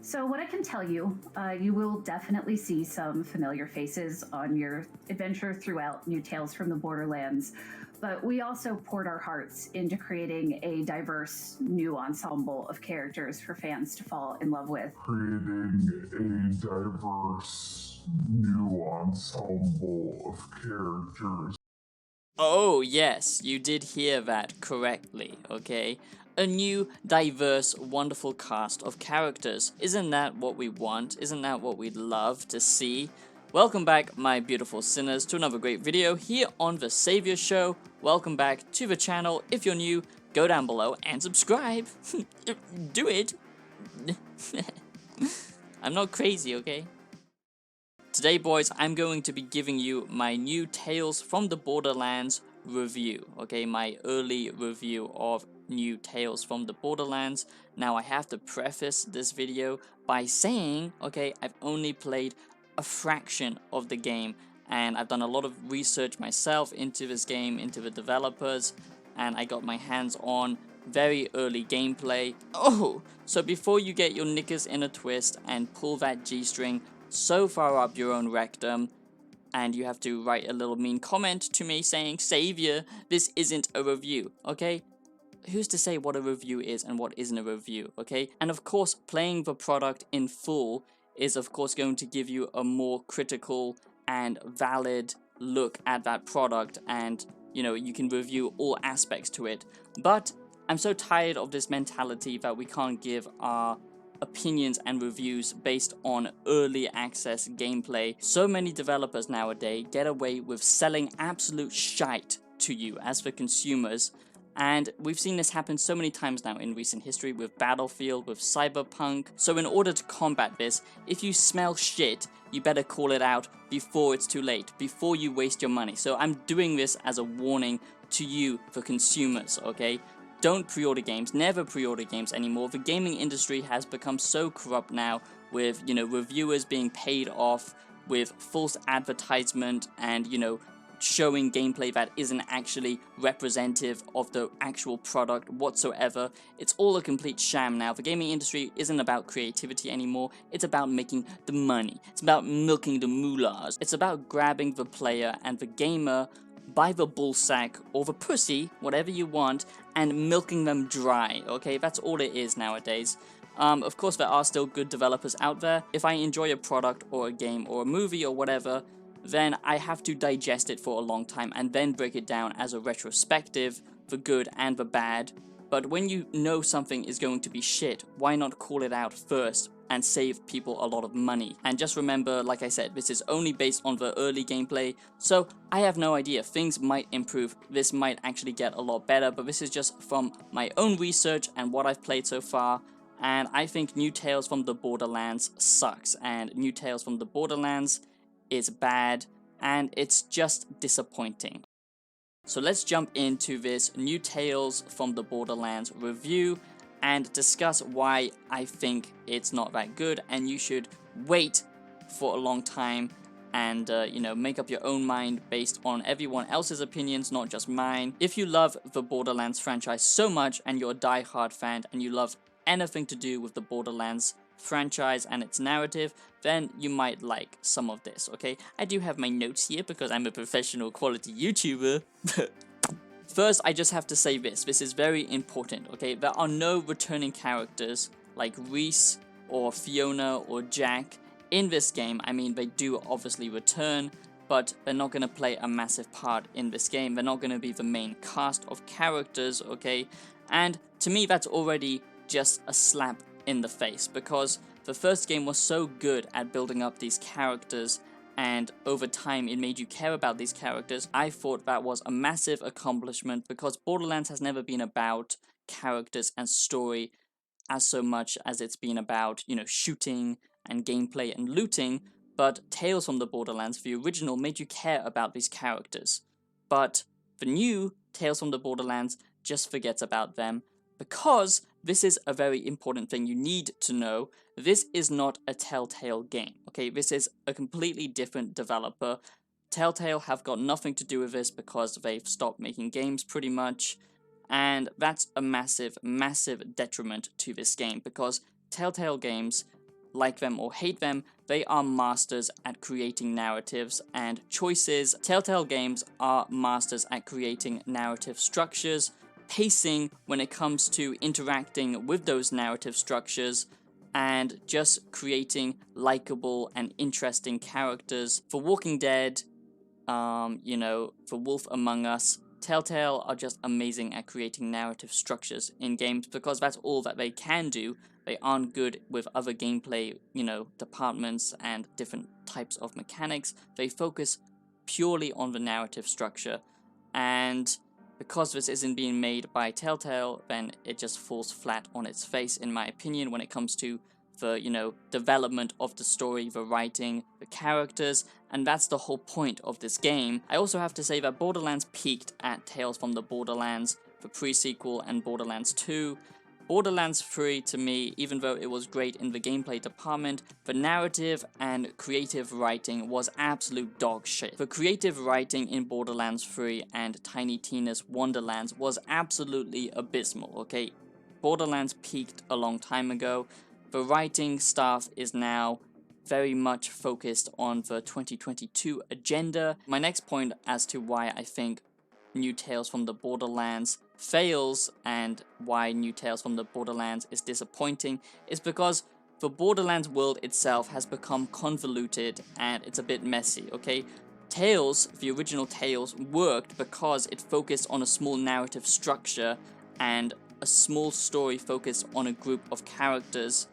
So what I can tell you, you will definitely see some familiar faces on your adventure throughout New Tales from the Borderlands, but we also poured our hearts into creating a diverse new ensemble of characters for fans to fall in love with. Creating a diverse new ensemble of characters. Oh yes, you did hear that correctly, okay? A new, diverse, wonderful cast of characters. Isn't that what we want? Isn't that what we'd love to see? Welcome back, my beautiful sinners, to another great video here on The Savior Show. Welcome back to the channel. If you're new, go down below and subscribe. Do it. I'm not crazy, okay? Today, boys, I'm going to be giving you my new Tales from the Borderlands review, okay, my early review of new Tales from the Borderlands. Now, I have to preface this video by saying, okay, I've only played a fraction of the game, and I've done a lot of research myself into this game, into the developers, and I got my hands on very early gameplay. Oh, so before you get your knickers in a twist and pull that G-string so far up your own rectum, and you have to write a little mean comment to me saying, Savior, this isn't a review, okay? Who's to say what a review is and what isn't a review, okay? And of course, playing the product in full is of course going to give you a more critical and valid look at that product, and you know, you can review all aspects to it. But I'm so tired of this mentality that we can't give our opinions and reviews based on early access gameplay. So many developers nowadays get away with selling absolute shite to you as for consumers, and we've seen this happen so many times now in recent history with Battlefield, with Cyberpunk. So in order to combat this, if you smell shit, you better call it out before it's too late, before you waste your money. So I'm doing this as a warning to you for consumers, okay? Don't pre-order games, never pre-order games anymore. The gaming industry has become so corrupt now with, you know, reviewers being paid off with false advertisement and, you know, showing gameplay that isn't actually representative of the actual product whatsoever. It's all a complete sham now. The gaming industry isn't about creativity anymore. It's about making the money. It's about milking the moolahs. It's about grabbing the player and the gamer by the ballsack or the pussy, whatever you want, and milking them dry, okay? That's all it is nowadays. Of course, there are still good developers out there. If I enjoy a product or a game or a movie or whatever, then I have to digest it for a long time and then break it down as a retrospective, the good and the bad. But when you know something is going to be shit, why not call it out first and save people a lot of money? And just remember, like I said, this is only based on the early gameplay, so I have no idea. Things might improve, this might actually get a lot better, but this is just from my own research and what I've played so far. And I think New Tales from the Borderlands sucks, and New Tales from the Borderlands is bad, and it's just disappointing. So let's jump into this New Tales from the Borderlands review and discuss why I think it's not that good, and you should wait for a long time and you know, make up your own mind based on everyone else's opinions, not just mine. If you love the Borderlands franchise so much and you're a die-hard fan and you love anything to do with the Borderlands franchise and its narrative, then you might like some of this, okay? I do have my notes here because I'm a professional quality YouTuber. First, I just have to say this is very important, okay? There are no returning characters like Reese or Fiona or Jack in this game. I mean, they do obviously return, but they're not going to play a massive part in this game. They're not going to be the main cast of characters, okay? And to me, that's already just a slap in the face, because the first game was so good at building up these characters, and over time it made you care about these characters. I thought that was a massive accomplishment, because Borderlands has never been about characters and story as so much as it's been about, you know, shooting and gameplay and looting. But Tales from the Borderlands, the original, made you care about these characters. But the new Tales from the Borderlands just forgets about them, because this is a very important thing you need to know. This is not a Telltale game, okay? This is a completely different developer. Telltale have got nothing to do with this because they've stopped making games pretty much, and that's a massive, massive detriment to this game, because Telltale games like them or hate them, they are masters at creating narratives and choices. Telltale Games are masters at creating narrative structures, pacing when it comes to interacting with those narrative structures, and just creating likable and interesting characters. For Walking Dead, for Wolf Among Us, Telltale are just amazing at creating narrative structures in games because that's all that they can do. They aren't good with other gameplay, departments and different types of mechanics. They focus purely on the narrative structure, and because this isn't being made by Telltale, then it just falls flat on its face, in my opinion, when it comes to the, development of the story, the writing, the characters, and that's the whole point of this game. I also have to say that Borderlands peaked at Tales from the Borderlands, the pre-sequel, and Borderlands 2. Borderlands 3, to me, even though it was great in the gameplay department, the narrative and creative writing was absolute dog shit. The creative writing in Borderlands 3 and Tiny Tina's Wonderlands was absolutely abysmal, okay? Borderlands peaked a long time ago. The writing staff is now very much focused on the 2022 agenda. My next point as to why I think New Tales from the Borderlands fails and why New Tales from the Borderlands is disappointing is because the Borderlands world itself has become convoluted and it's a bit messy, okay? Tales, the original Tales, worked because it focused on a small narrative structure and a small story focused on a group of characters,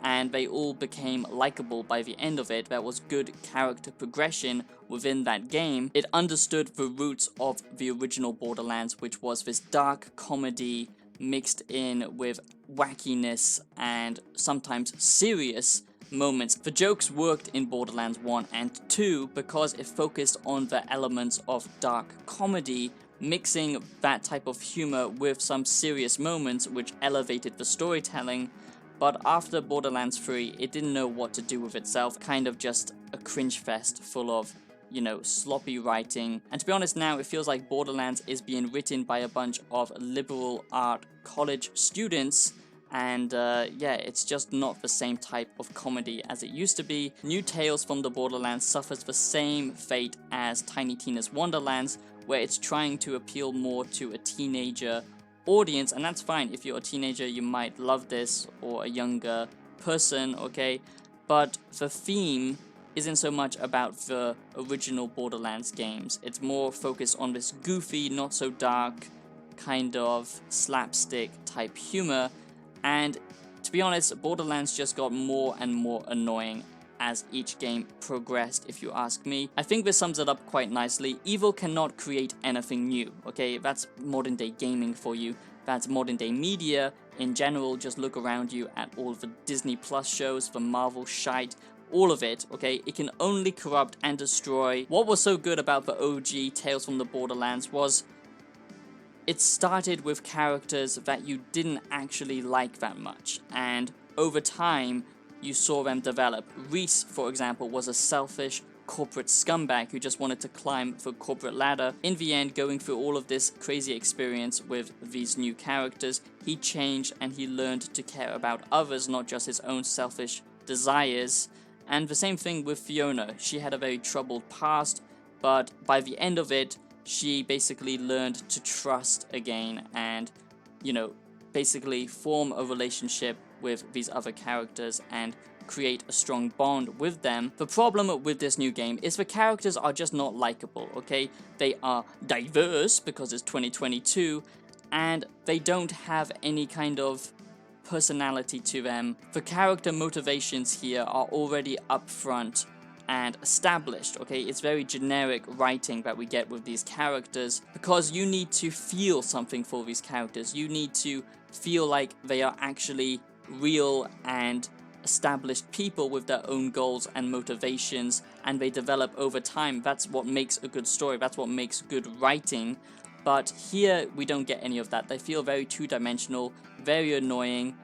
and they all became likable by the end of it. There was good character progression within that game. It understood the roots of the original Borderlands, which was this dark comedy mixed in with wackiness and sometimes serious moments. The jokes worked in Borderlands 1 and 2 because it focused on the elements of dark comedy, mixing that type of humor with some serious moments which elevated the storytelling. But after Borderlands 3, it didn't know what to do with itself, kind of just a cringe fest full of, sloppy writing. And to be honest now, it feels like Borderlands is being written by a bunch of liberal art college students, and it's just not the same type of comedy as it used to be. New Tales from the Borderlands suffers the same fate as Tiny Tina's Wonderlands, where it's trying to appeal more to a teenager audience, and that's fine. If you're a teenager, you might love this, or a younger person, okay? But the theme isn't so much about the original Borderlands games. It's more focused on this goofy, not so dark, kind of slapstick type humor, and to be honest, Borderlands just got more and more annoying as each game progressed, if you ask me. I think this sums it up quite nicely. Evil cannot create anything new, okay? That's modern day gaming for you. That's modern day media in general. Just look around you at all the Disney Plus shows, the Marvel shite, all of it, okay? It can only corrupt and destroy. What was so good about the OG Tales from the Borderlands was it started with characters that you didn't actually like that much, and over time, you saw them develop. Reese, for example, was a selfish corporate scumbag who just wanted to climb the corporate ladder. In the end, going through all of this crazy experience with these new characters, he changed and he learned to care about others, not just his own selfish desires. And the same thing with Fiona. She had a very troubled past, but by the end of it, she basically learned to trust again and, basically form a relationship with these other characters and create a strong bond with them. The problem with this new game is the characters are just not likable, okay? They are diverse because it's 2022, and they don't have any kind of personality to them. The character motivations here are already upfront and established, okay? It's very generic writing that we get with these characters because you need to feel something for these characters. You need to feel like they are actually real and established people with their own goals and motivations, and they develop over time. That's what makes a good story. That's what makes good writing. But here we don't get any of that. They feel very two-dimensional, very annoying.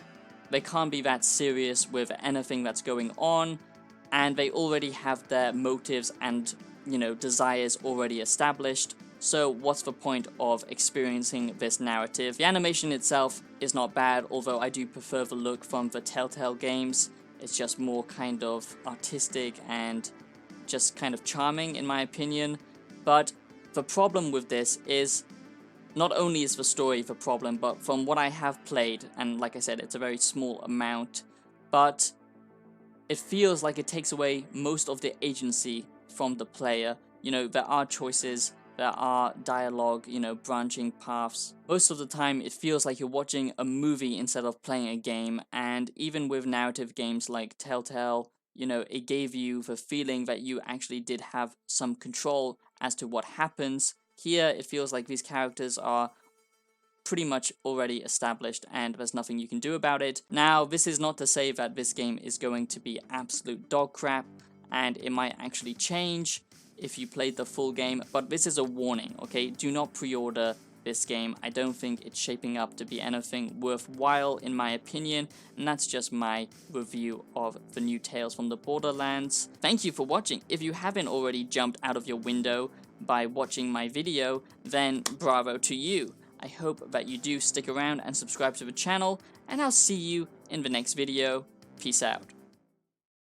They can't be that serious with anything that's going on, and they already have their motives and, desires already established. So what's the point of experiencing this narrative? The animation itself is not bad, although I do prefer the look from the Telltale games. It's just more kind of artistic and just kind of charming in my opinion. But the problem with this is not only is the story the problem, but from what I have played, and like I said, it's a very small amount, but it feels like it takes away most of the agency from the player. You know, there are choices, there are dialogue, you know, branching paths. Most of the time it feels like you're watching a movie instead of playing a game, and even with narrative games like Telltale, you know, it gave you the feeling that you actually did have some control as to what happens. Here it feels like these characters are pretty much already established and there's nothing you can do about it. Now, this is not to say that this game is going to be absolute dog crap, and it might actually change if you played the full game, but this is a warning, okay? Do not pre-order this game. I don't think it's shaping up to be anything worthwhile in my opinion, and that's just my review of the new Tales from the Borderlands. Thank you for watching. If you haven't already jumped out of your window by watching my video, then bravo to you. I hope that you do stick around and subscribe to the channel, and I'll see you in the next video. Peace out.